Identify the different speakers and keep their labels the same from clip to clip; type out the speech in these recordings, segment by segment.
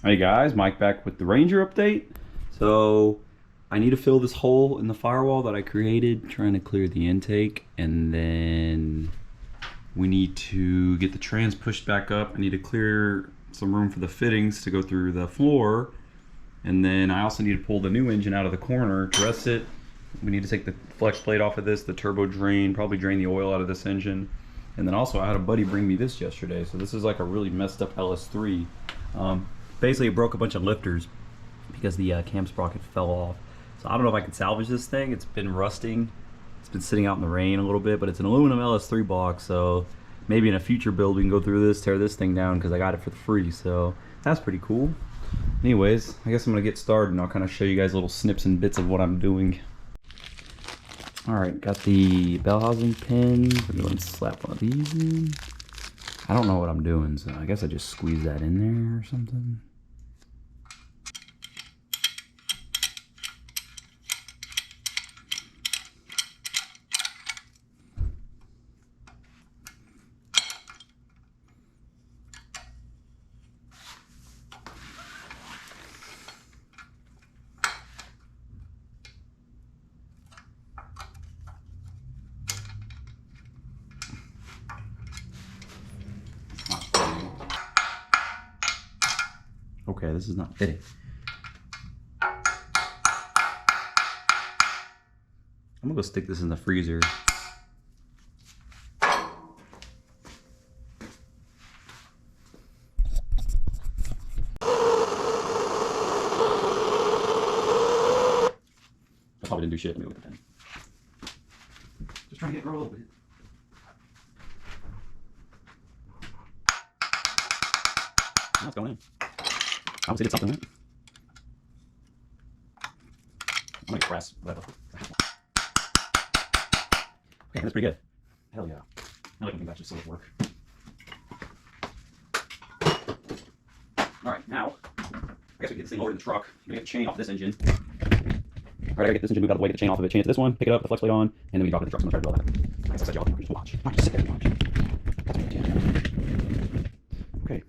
Speaker 1: Hey guys, Mike back with the Ranger update. So I need to fill this hole in the firewall that I created, trying to clear the intake, and then we need to get the trans pushed back up. I need to clear some room for the fittings to go through the floor, and then I also need to pull the new engine out of the corner, dress it. We need to take the flex plate off of this, the turbo drain, probably drain the oil out of this engine. And then also I had a buddy bring me this yesterday. So this is like a really messed up LS3. Basically it broke a bunch of lifters because the cam sprocket fell off. So I don't know if I can salvage this thing. It's been rusting. It's been sitting out in the rain a little bit, but it's an aluminum LS3 box. So maybe in a future build we can go through this, tear this thing down because I got it for free. So that's pretty cool. Anyways, I guess I'm gonna get started and I'll kind of show you guys little snips and bits of what I'm doing. Alright, got the bell housing pin. We're going to slap one of these in. I don't know what I'm doing, so I guess I just squeeze that in there or something. Okay, this is not fitting. I'm gonna go stick this in the freezer. I probably didn't do shit. Let me look at the pen. Just trying to get it rolled a little bit. Oh, it's going in. I would say it's something, right? I'm gonna get press, whatever. Okay, that's pretty good. Hell yeah. I like when that just sort of work. Alright, now, I guess we get this thing lowered in the truck. I'm gonna get the chain off this engine. Alright, I gotta get this engine moved out of the way, get the chain off of it, chain it to this one, pick it up, the flex plate on, and then we drop it in the truck. So I'm gonna try to do all that. Alright, so I said y'all can just watch. Alright, just sit there and watch. That's my idea. Okay,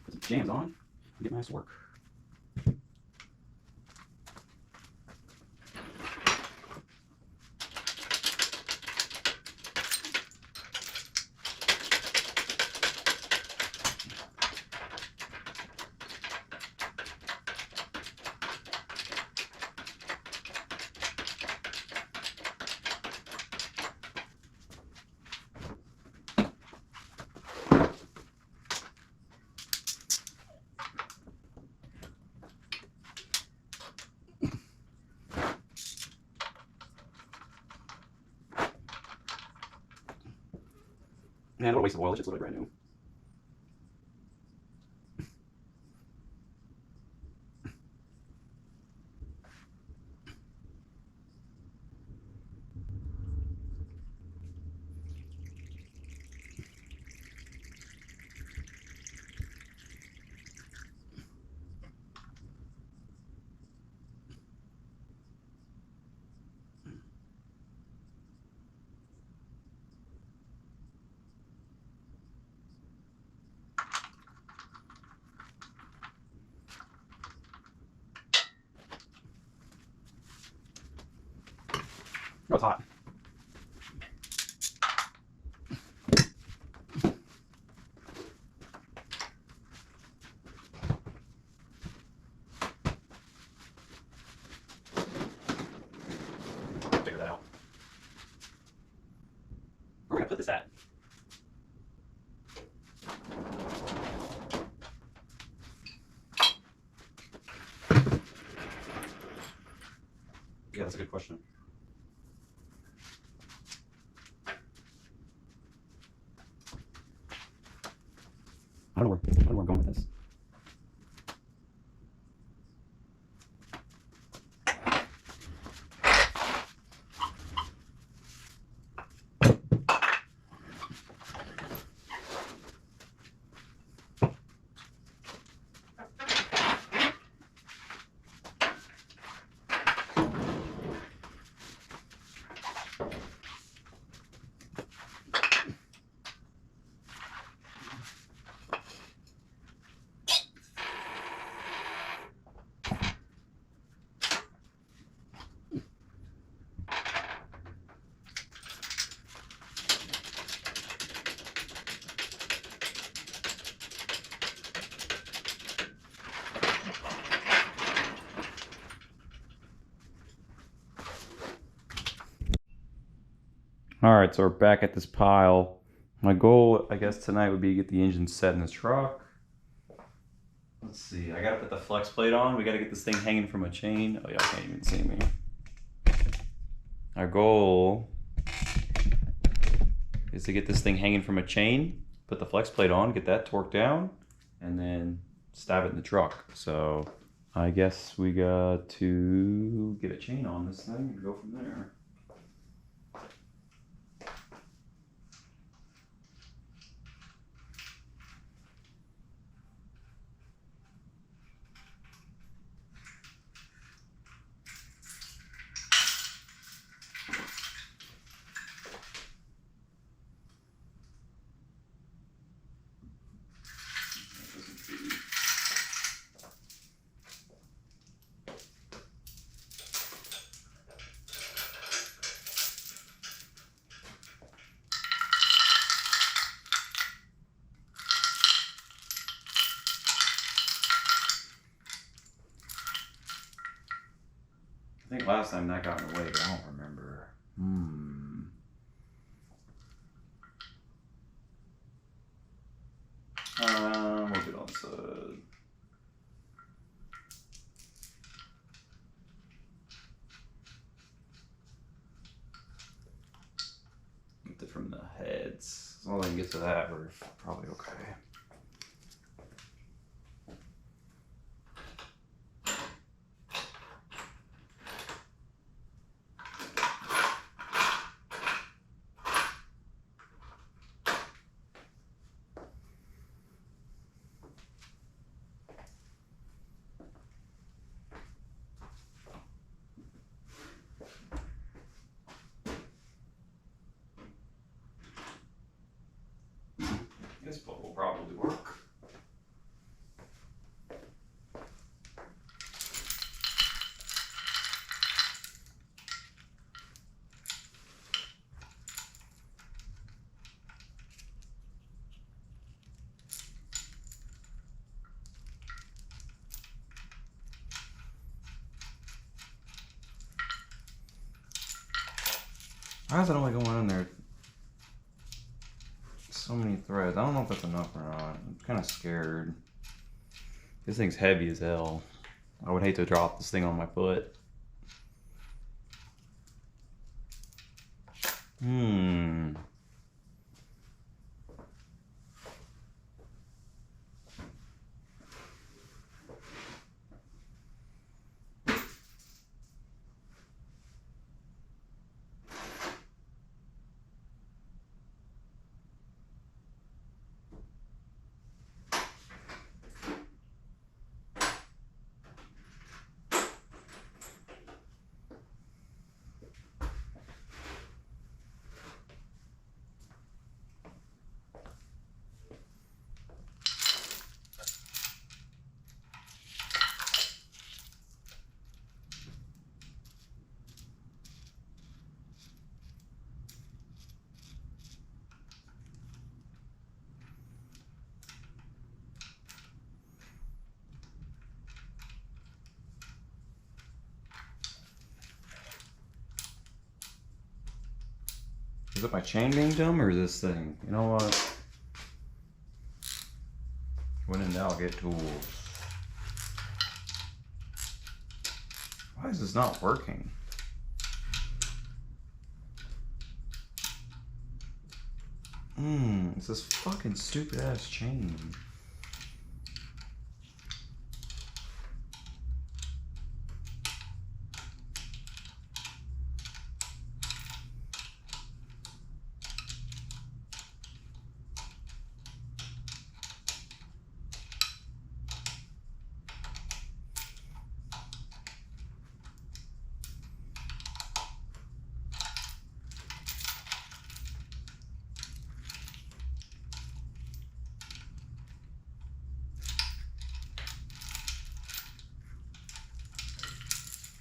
Speaker 1: put some jams on, and get my ass to work. Man, what a waste of oil. It's just literally brand new. Oh, it's hot. Figure that out. Where are we gonna put this at? Yeah, that's a good question. I don't know where I'm going with this. Alright, so we're back at this pile. My goal, I guess, tonight would be to get the engine set in the truck. Let's see, I gotta put the flex plate on. We gotta get this thing hanging from a chain. Oh, y'all can't even see me. Our goal is to get this thing hanging from a chain, put the flex plate on, get that torqued down, and then stab it in the truck. So I guess we got to get a chain on this thing and go from there. I think last time that got in the way, but I don't remember. We'll get on the side. Get it from the heads. As long as I can get to that, we're probably okay. This bolt will probably work. Why is it only going in there? So many threads. I don't know if that's enough or not. I'm kind of scared. This thing's heavy as hell. I would hate to drop this thing on my foot. Is it my chain being dumb or is this thing? You know what? When in doubt, get tools. Why is this not working? It's this fucking stupid ass chain.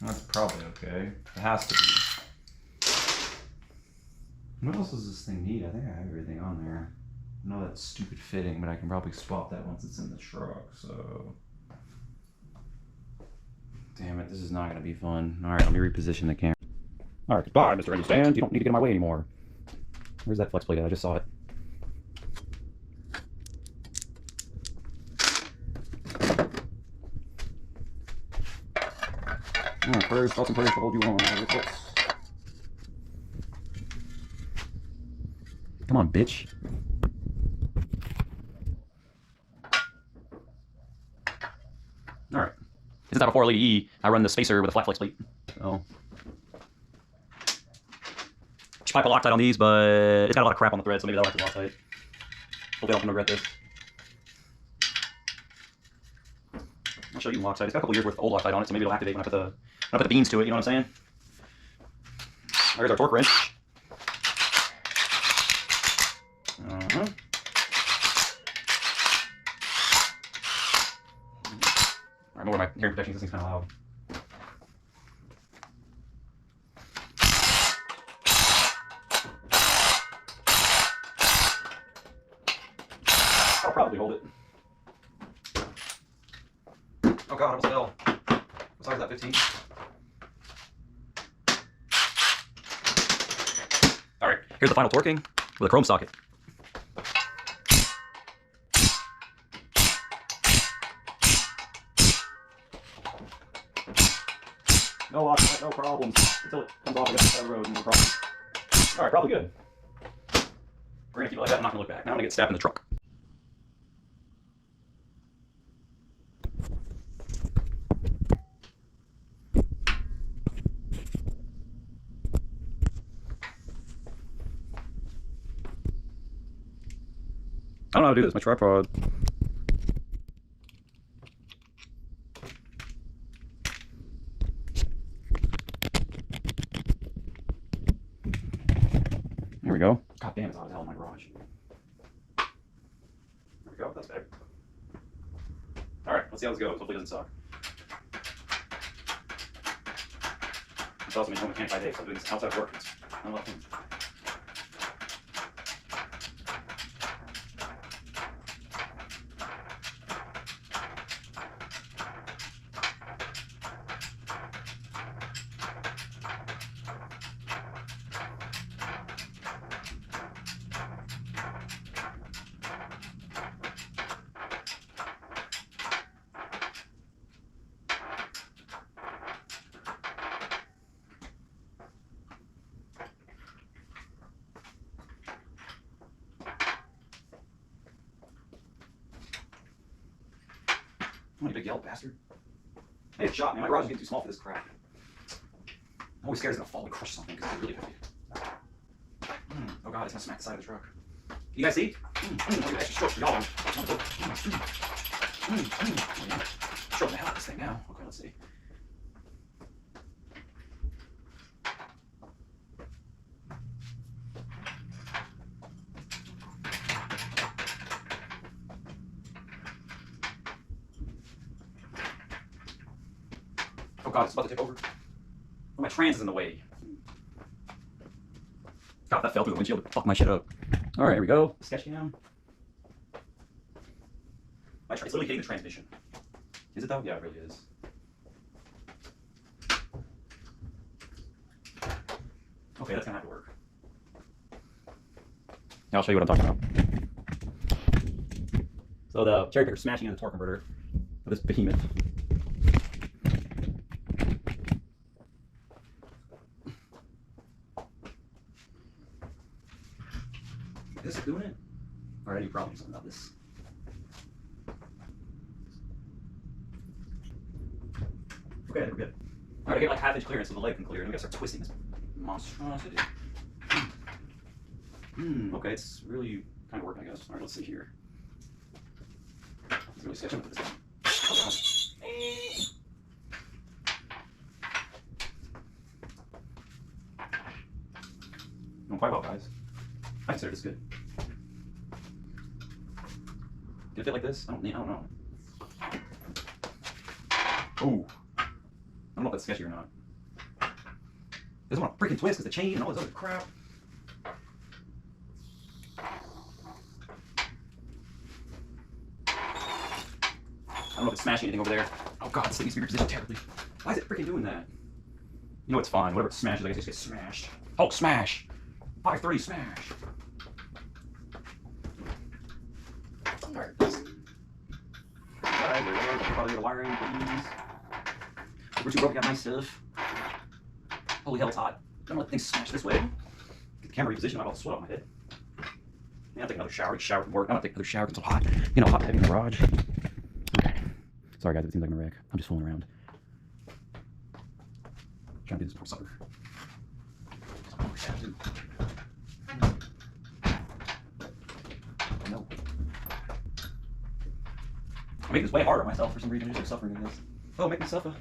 Speaker 1: That's probably okay. It has to be. What else does this thing need? I think I have everything on there. I know that's stupid fitting, but I can probably swap that once it's in the truck, so. Damn it, this is not gonna be fun. Alright, let me reposition the camera. Alright, goodbye, Mr. Stand. You don't need to get in my way anymore. Where's that flex plate at? I just saw it. Prayers, thoughts and prayers to hold you on. Come on, bitch. Alright. Since I have a 4 LED E, I run the spacer with a flat flex plate. So. Should probably put Loctite on these, but it's got a lot of crap on the thread, so maybe that'll have to Loctite. Hopefully I don't regret this. I'll show you Loctite. It's got a couple years worth of old Loctite on it, so maybe it'll activate when I put the beans to it, you know what I'm saying? There's our torque wrench. Uh-huh. I remember my hearing protection system's kind of loud. I'll probably hold it. Oh god, I almost fell. What size is that, 15? Alright, here's the final torquing with a chrome socket. No Loctite, no problems. Until it comes off against the road and no problems. Alright, probably good. We're gonna keep it like that, I'm not gonna look back. Now I'm gonna get stabbed in the truck. I don't know how to do this, my tripod. There we go. God damn, it's hot as hell in my garage. There we go, that's better. Alright, let's see how this goes. Hopefully it doesn't suck. It's also been home mechanic by day, so I'm doing this outside work. It's not a lot of things. Come on, you big yellow bastard. Hey, it's shot, man. My garage is getting too small for this crap. I'm always scared it's gonna fall and crush something because it's really heavy. Oh god, it's gonna smack the side of the truck. You guys see? Look at the extra strokes for y'all. Stroke the hell out of this thing now. Okay, let's see. Oh god, it's about to tip over. Oh, my trans is in the way. God, that fell through the windshield to fuck my shit up. Alright, here we go. Sketch cam. It's literally hitting the transmission. Is it though? Yeah, it really is. Okay, that's gonna have to work. Now I'll show you what I'm talking about. So the cherry picker's smashing in the torque converter of this behemoth. Is this doing it? Alright, you probably know something about this. Okay, we're good. Alright, I get like half-inch clearance so the leg can clear, and we gotta start twisting this monstrosity. Okay, it's really kind of working, I guess. Alright, let's see here. It's really sketching with this down. Don't fight well, guys. I consider this good. Can it fit like this? I don't know. Ooh. I don't know if that's sketchy or not. Doesn't want to freaking twist because the chain and all this other crap. I don't know if it's smashing anything over there. Oh god, this thing needs to be repositioned terribly. Why is it freaking doing that? You know it's fine. Whatever it smashes, I guess it gets smashed. Oh, smash! 5-3 smash! Alright, probably get a wiring, please. We're too broke, we got nice stuff. Holy hell, it's hot. Don't let things smash this way. Get the camera repositioned, I have all the sweat on my head. Yeah, I'll take another shower. Shower from work. I'm gonna take another shower because it's so hot. You know, hot and heavy in the garage. Okay. Sorry guys, it seems like I'm a wreck. I'm just fooling around. Trying to do this before supper. Oh no. I make this way harder on myself for some reason. I'm just suffering in this. Oh, make me suffer. I'm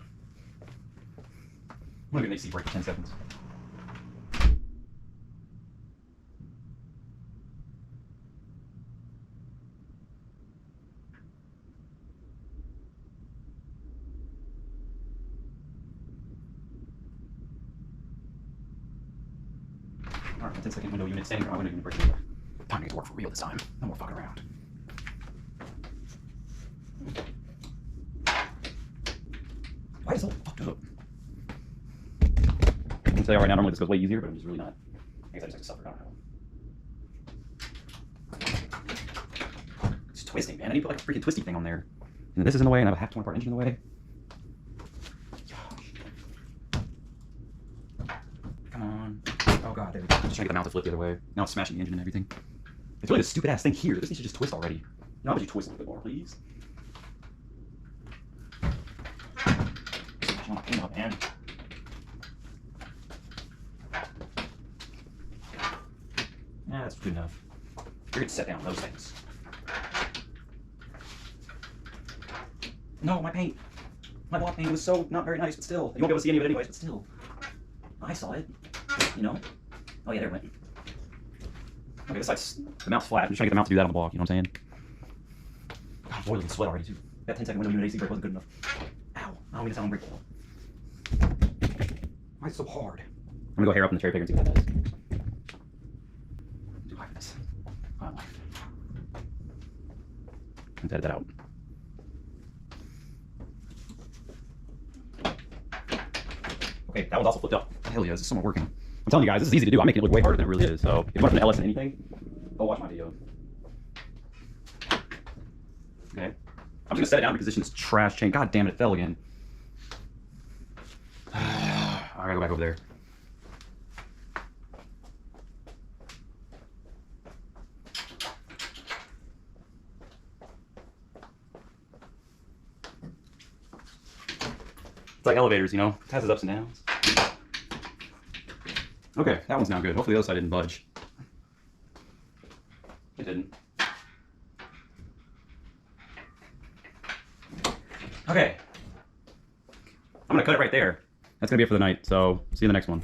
Speaker 1: gonna get an AC break for 10 seconds. Alright, 10-second window unit, standing around window unit break. Time to get to work for real this time. No more fucking around. Why is it so fucked up? I can tell you right now, normally this goes way easier, but I'm just really not. I guess I just like to suffer. I don't know. It's twisting, man. I need to put like a freaking twisty thing on there. And this is in the way, and I have a half torn apart engine in the way. Come on. Oh god, there we go. I'm just trying to get the mount to flip the other way. Now it's smashing the engine and everything. It's really this stupid ass thing here. This needs to just twist already. Now, how would you twist a little bit more, please? Smashing all my paint up, man. Yeah, that's good enough. You're gonna set down those things. No, my paint. My block paint was so not very nice, but still. You won't be able to see any of it anyways, but still. I saw it. You know? Oh yeah, there it went. Okay, this side's, the mount's flat. I'm just trying to get the mount to do that on the block, you know what I'm saying? God, I'm boiling in sweat already too. That 10-second window unit AC brake wasn't good enough. Ow, I don't mean to sound unbreakable. Why is it so hard? I'm gonna go hair up in the cherry picker and see what that does. Do like this. I don't like it. Let's edit that out. Okay, that one's also flipped up. Hell yeah, this is somewhat working. I'm telling you guys, this is easy to do. I'm making it look way harder than it really is. So if you want an LS in anything, go watch my video. Okay. I'm just gonna set it down because this is trash chain. God damn it, it fell again. I gotta go back over there. It's like elevators, you know? It has its ups and downs. Okay, that one's now good. Hopefully the other side didn't budge. It didn't. Okay. I'm gonna cut it right there. That's gonna be it for the night, so see you in the next one.